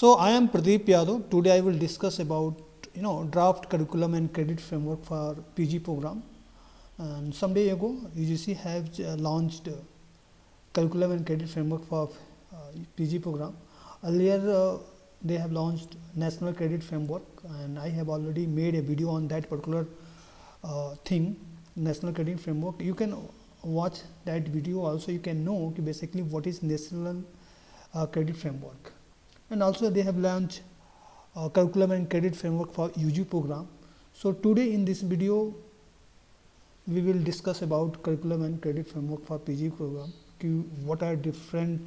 So I am Pradeep Yadav. Today I will discuss about draft curriculum and credit framework for PG program. And some day ago, UGC have launched curriculum and credit framework for PG program. Earlier, they have launched national credit framework, and I have already made a video on that particular thing, national credit framework. You can watch that video. Also, you can know basically what is national credit framework. And also they have launched curriculum and credit framework for UG program. So today in this video we will discuss about curriculum and credit framework for PG program, what are different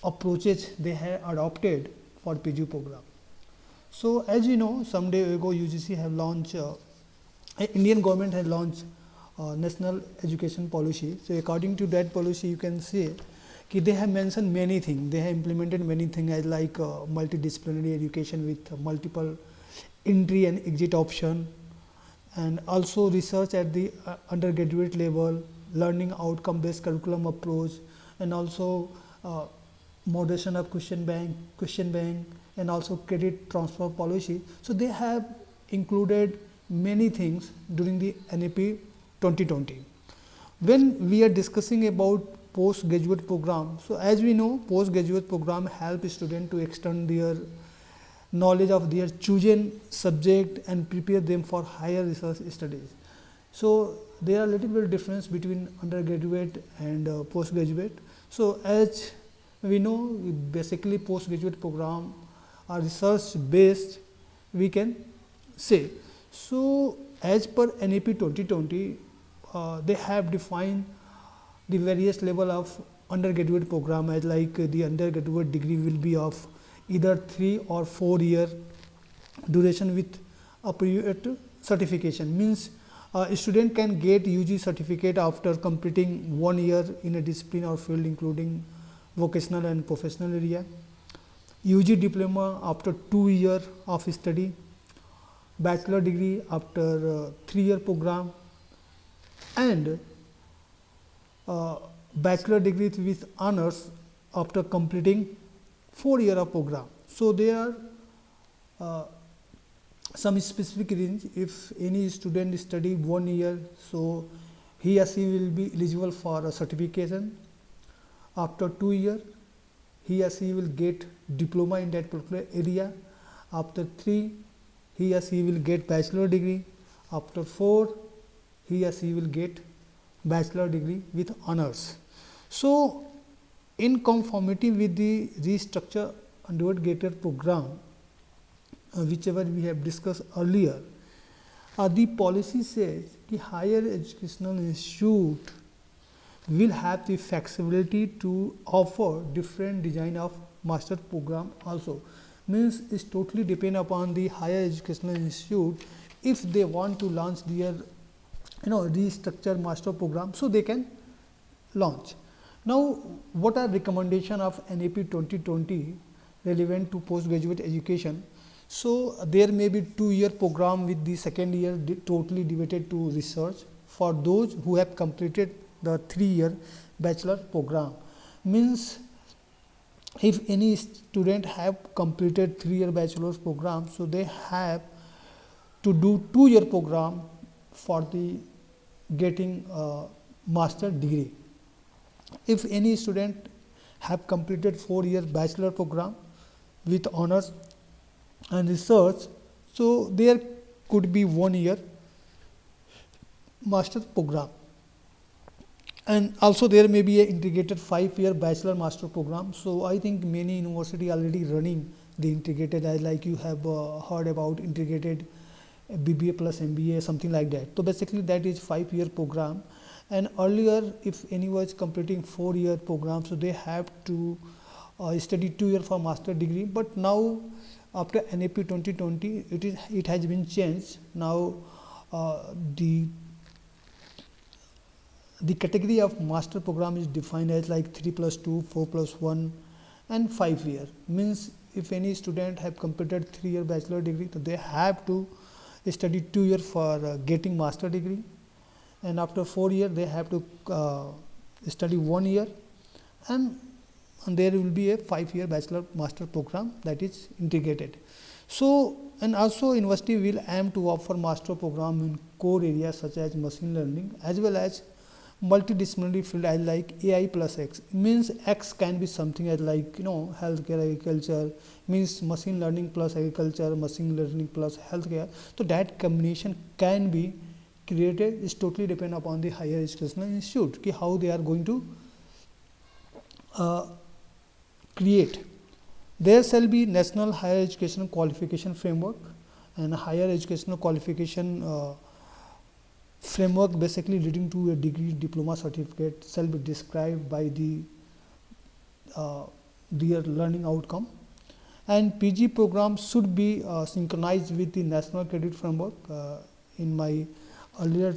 approaches they have adopted for PG program. So as you know, some day ago UGC have launched, Indian government has launched national education policy. So according to that policy, you can say they have mentioned many things. They have implemented many things as like multidisciplinary education with multiple entry and exit option, and also research at the undergraduate level, learning outcome based curriculum approach, and also moderation of question bank, and also credit transfer policy. So they have included many things during the NAP 2020. When we are discussing about postgraduate program, so as we know, postgraduate program help students to extend their knowledge of their chosen subject and prepare them for higher research studies. So there are little bit difference between undergraduate and postgraduate. So as we know, basically postgraduate program are research based, we can say. So as per NAP 2020, they have defined the various level of undergraduate program as like the undergraduate degree will be of either 3 or 4 year duration with appropriate certification. Means a student can get UG certificate after completing 1 year in a discipline or field including vocational and professional area, UG diploma after 2 year of study, bachelor degree after 3 year program, and bachelor degree with honors after completing 4 year of program. So there are some specific range. If any student study 1 year, so he or she will be eligible for a certification. After 2 year, he or she will get diploma in that particular area. After 3, he or she will get bachelor degree. After 4, he or she will get bachelor degree with honors. So in conformity with the restructure undergraduate program, whichever we have discussed earlier, the policy says that higher educational institute will have the flexibility to offer different design of master program also. Means it's totally depend upon the higher educational institute. If they want to launch their restructure master program, so they can launch. Now what are recommendation of NAP 2020 relevant to postgraduate education? So there may be 2 year program with the second year totally devoted to research for those who have completed the 3 year bachelor program. Means if any student have completed 3 year bachelor's program, so they have to do 2 year program for the getting master degree. If any student have completed 4 year bachelor program with honors and research, so there could be 1 year master program, and also there may be a integrated 5 year bachelor master program. So I think many university already running the integrated, as like you have heard about integrated BBA plus MBA, something like that. So basically that is 5 year program, and earlier if anyone is completing 4 year program, so they have to study 2 year for master degree. But now after NAP 2020, it has been changed. Now the category of master program is defined as like 3+2, 4+1, and 5 year. Means if any student have completed 3 year bachelor degree, so they have to study 2 year for getting master degree, and after 4 year they have to study 1 year, and and there will be a 5-year bachelor master program that is integrated. So, and also university will aim to offer master program in core areas such as machine learning as well as multidisciplinary field as like AI plus X. Means X can be something as like healthcare, agriculture, means machine learning plus agriculture, machine learning plus healthcare. So that combination can be created, is totally depend upon the higher educational institute ki how they are going to create. There shall be national higher educational qualification framework, and higher educational qualification framework basically leading to a degree, diploma, certificate shall be described by their learning outcome. And PG program should be synchronized with the national credit framework. In my earlier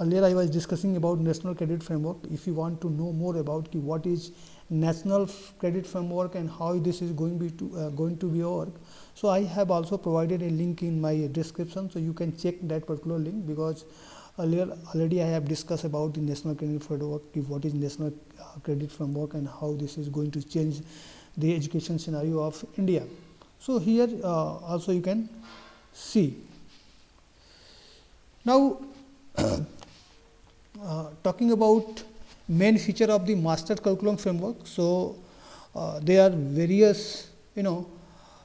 earlier I was discussing about national credit framework. If you want to know more about what is national credit framework and how this is going to be work, so I have also provided a link in my description, so you can check that particular link, because earlier already I have discussed about the national credit framework, what is national credit framework and how this is going to change the education scenario of India. So here also you can see. Now talking about main feature of the master curriculum framework. So there are various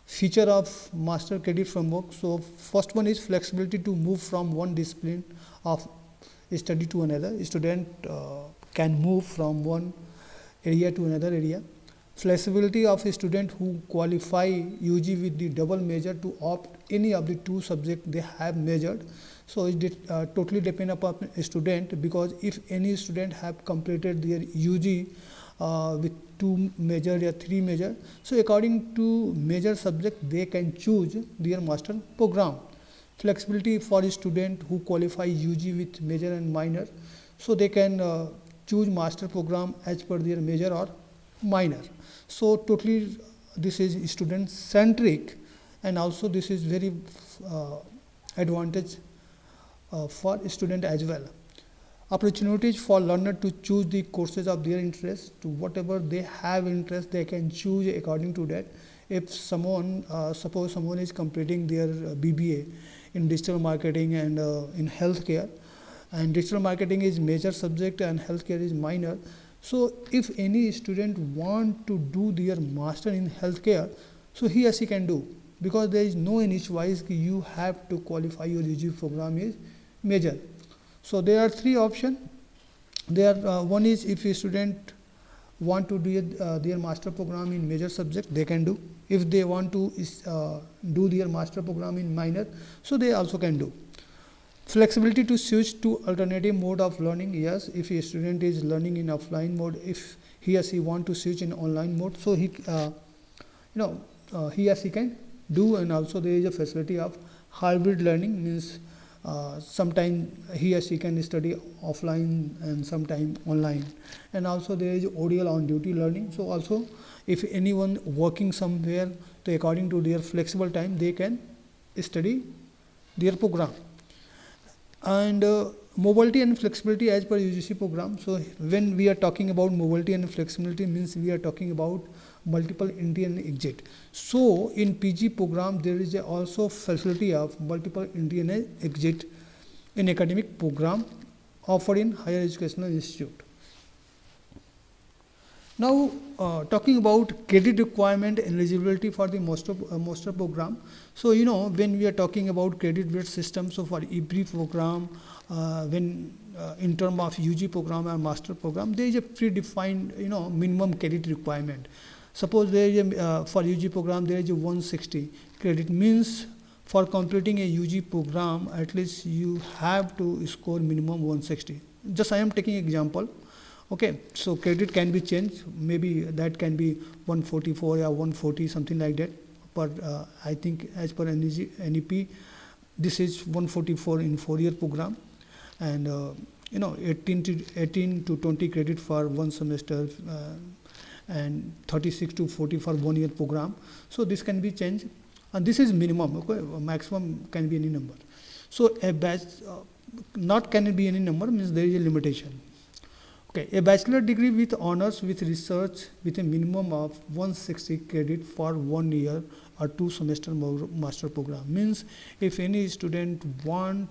feature of master credit framework. So first one is flexibility to move from one discipline of study to another. Student can move from one area to another area. Flexibility of a student who qualify UG with the double major to opt any of the two subjects they have majored. So it totally depend upon a student, because if any student have completed their UG with 2 major or 3 major, so according to major subject they can choose their master program. Flexibility for a student who qualify UG with major and minor, so they can choose master program as per their major or minor. So totally this is student centric, and also this is very advantage for student as well. Opportunities for learner to choose the courses of their interest. To whatever they have interest, they can choose according to that. If someone suppose someone is completing their BBA in digital marketing and in healthcare, and digital marketing is major subject and healthcare is minor, so if any student want to do their master in healthcare, so he or she can do, because there is no any choice you have to qualify your UG program is major. So there are 3 options. There one is, if a student want to do their master program in major subject, they can do. If they want to do their master program in minor, so they also can do. Flexibility to switch to alternative mode of learning. Yes, if a student is learning in offline mode, if he or she want to switch in online mode, so he or she can do. And also there is a facility of hybrid learning, means sometime he or she can study offline and sometime online. And also there is ODL on duty learning. So also if anyone working somewhere, so according to their flexible time they can study their program. And mobility and flexibility as per UGC program. So when we are talking about mobility and flexibility, means we are talking about multiple entry and exit. So in PG program there is also facility of multiple entry and exit in academic program offered in higher educational institute. Now talking about credit requirement and eligibility for the master program. So when we are talking about credit based system, so for every program when in terms of UG program or master program, there is a predefined minimum credit requirement. Suppose there is a for UG program there is a 160 credit, means for completing a UG program at least you have to score minimum 160. Just I am taking example. Okay, so credit can be changed, maybe that can be 144 or 140, something like that, but I think as per NEP this is 144 in 4-year program, and 18 to 20 credit for one semester, and 36 to 40 for 1-year program. So this can be changed, and this is minimum. Okay, maximum can be any number. So a batch not can be any number, means there is a limitation. Okay, a bachelor degree with honors with research with a minimum of 160 credit for 1 year or 2 semester master program. Means if any student want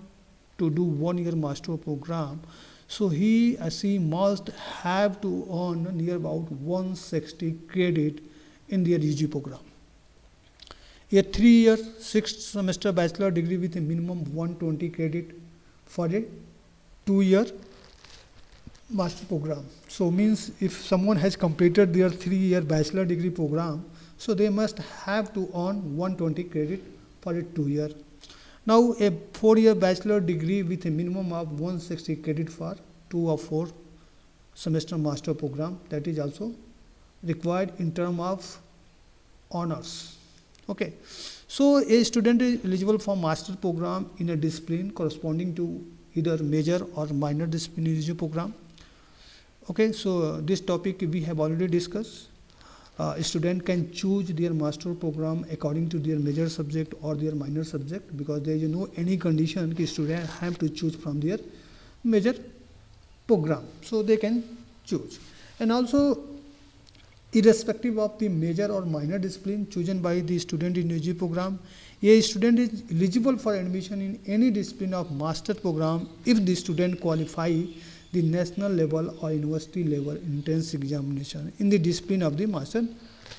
to do 1 year master program, so he or she must have to earn near about 160 credit in their UG program. A 3 year 6 semester bachelor degree with a minimum 120 credit for a 2 year master program. So means if someone has completed their 3 year bachelor degree program, so they must have to earn 120 credit for a 2 year. Now a 4 year bachelor degree with a minimum of 160 credit for 2 or 4 semester master program, that is also required in term of honors. Okay, so a student is eligible for master program in a discipline corresponding to either major or minor discipline in UG program. Okay, so this topic we have already discussed. A student can choose their master program according to their major subject or their minor subject, because there is no any condition that student have to choose from their major program, so they can choose. And also, irrespective of the major or minor discipline chosen by the student in UG program, a student is eligible for admission in any discipline of master program if the student qualify the national level or university level entrance examination in the discipline of the master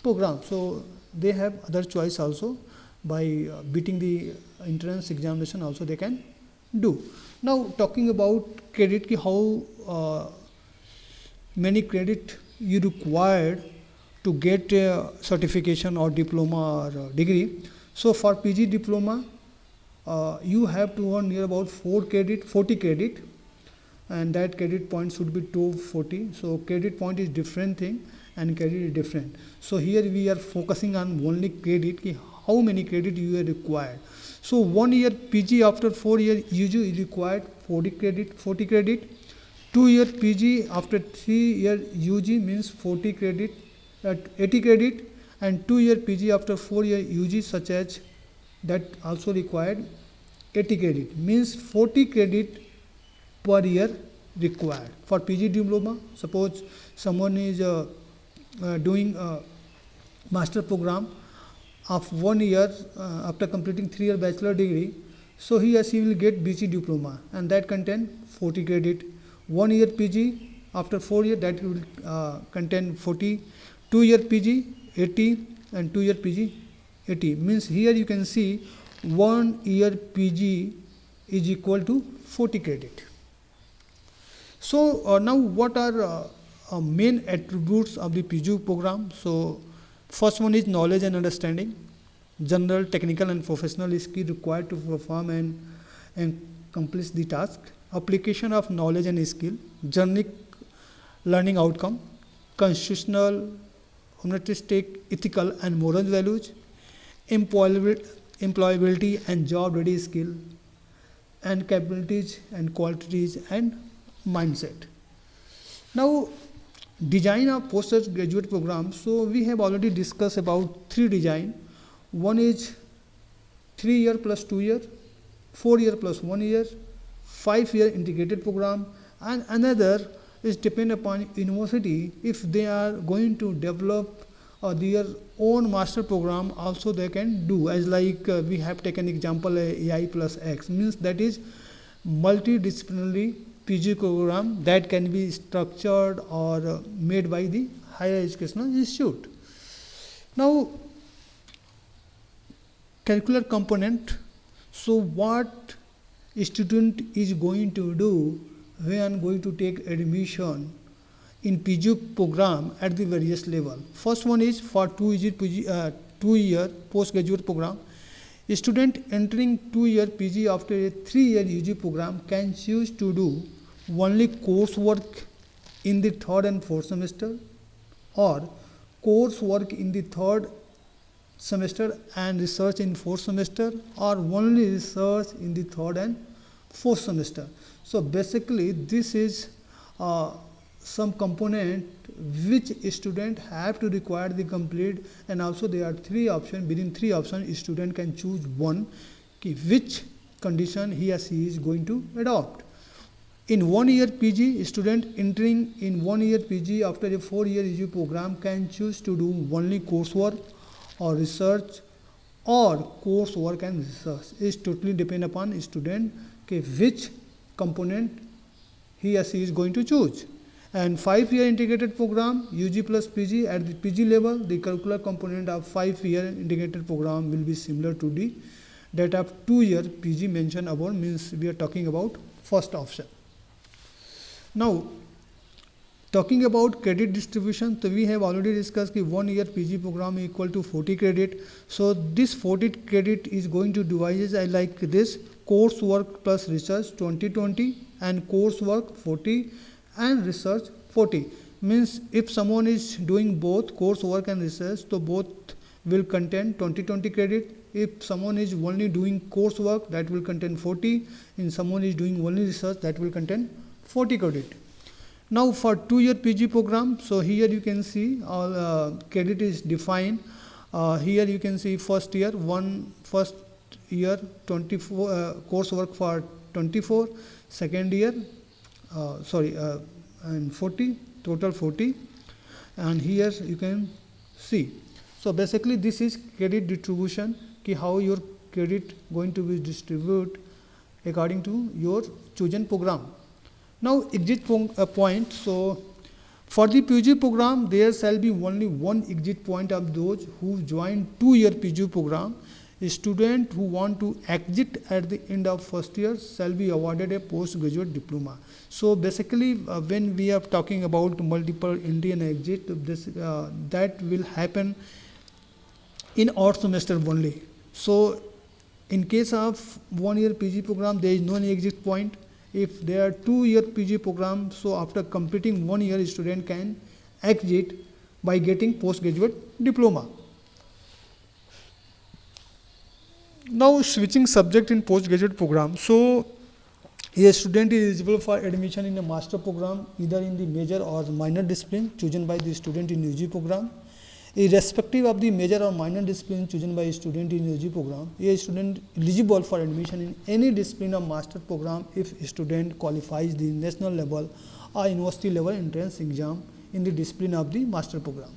program. So they have other choice also, by beating the entrance examination also they can do. Now talking about credit, how many credit you required to get a certification or diploma or degree. So for PG diploma, you have to earn near about 40 credit, and that credit point should be 240. So credit point is different thing and credit is different. So here we are focusing on only credit, how many credit you are required. So 1 year PG after 4 year UG is required 40 credit. 2 year PG after 3 year UG means 40 credit at 80 credit, and 2 year PG after 4 year UG such as that also required 80 credit, means 40 credit per year required. For PG diploma, suppose someone is doing a master program of 1 year after completing 3 year bachelor degree, so he or she will get BC diploma, and that contain 40 credit. 1 year PG after 4 year, that will contain 40. 2 year PG 80 and 2 year PG 80, means here you can see 1 year PG is equal to 40 credit. So now what are main attributes of the PG program? So first one is knowledge and understanding, general, technical and professional skill required to perform and accomplish the task, application of knowledge and skill, journey learning outcome, constitutional, humanistic, ethical and moral values, employability and job ready skill, and capabilities and qualities and mindset. Now design of postgraduate program. So we have already discussed about 3 design. One is 3 year plus 2 year, 4 year plus 1 year, 5 year integrated program, and another is depend upon university. If they are going to develop their own master program, also they can do, as like we have taken example AI plus X, means that is multidisciplinary PG program that can be structured or made by the higher educational institute. Now curricular component. So what a student is going to do when going to take admission in PG program at the various level. First one is for 2 year postgraduate program. A student entering 2 year PG after a 3 year UG program can choose to do only coursework in the 3rd and 4th semester, or coursework in the 3rd semester and research in 4th semester, or only research in the 3rd and 4th semester. So basically this is some component which a student have to require the complete, and also there are 3 options. Within 3 options a student can choose one, which condition he or she is going to adopt. In 1 year PG, student entering in 1 year PG after a 4-year UG program can choose to do only coursework or research, or coursework and research. It totally depend upon student which component he or she is going to choose. And 5-year integrated program, UG plus PG, at the PG level, the curricular component of 5-year integrated program will be similar to the that of 2-year PG mentioned above, means we are talking about first option. Now, talking about credit distribution, so we have already discussed that 1 year PG program equal to 40 credit. So this 40 credit is going to divide like this: coursework plus research 20-20, and coursework 40 and research 40. Means if someone is doing both coursework and research, so both will contain 20-20 credit. If someone is only doing coursework, that will contain 40. If someone is doing only research, that will contain 40 credit. Now for 2-year PG program, so here you can see all credit is defined. Here you can see first year 24 coursework for 24, second year and 40, total 40, and here you can see. So basically this is credit distribution, how your credit going to be distributed according to your chosen program. Now exit point. So for the PG program, there shall be only one exit point of those who join 2-year PG program. A student who want to exit at the end of first year shall be awarded a postgraduate diploma. So basically when we are talking about multiple Indian exit, this that will happen in odd semester only. So in case of 1-year PG program, there is no any exit point. If there are 2-year PG program, so after completing 1 year, student can exit by getting postgraduate diploma. Now switching subject in postgraduate program. So a student is eligible for admission in a master program either in the major or minor discipline chosen by the student in UG program. Irrespective of the major or minor discipline chosen by a student in UG program, a student eligible for admission in any discipline of master program if a student qualifies the national level or university level entrance exam in the discipline of the master program.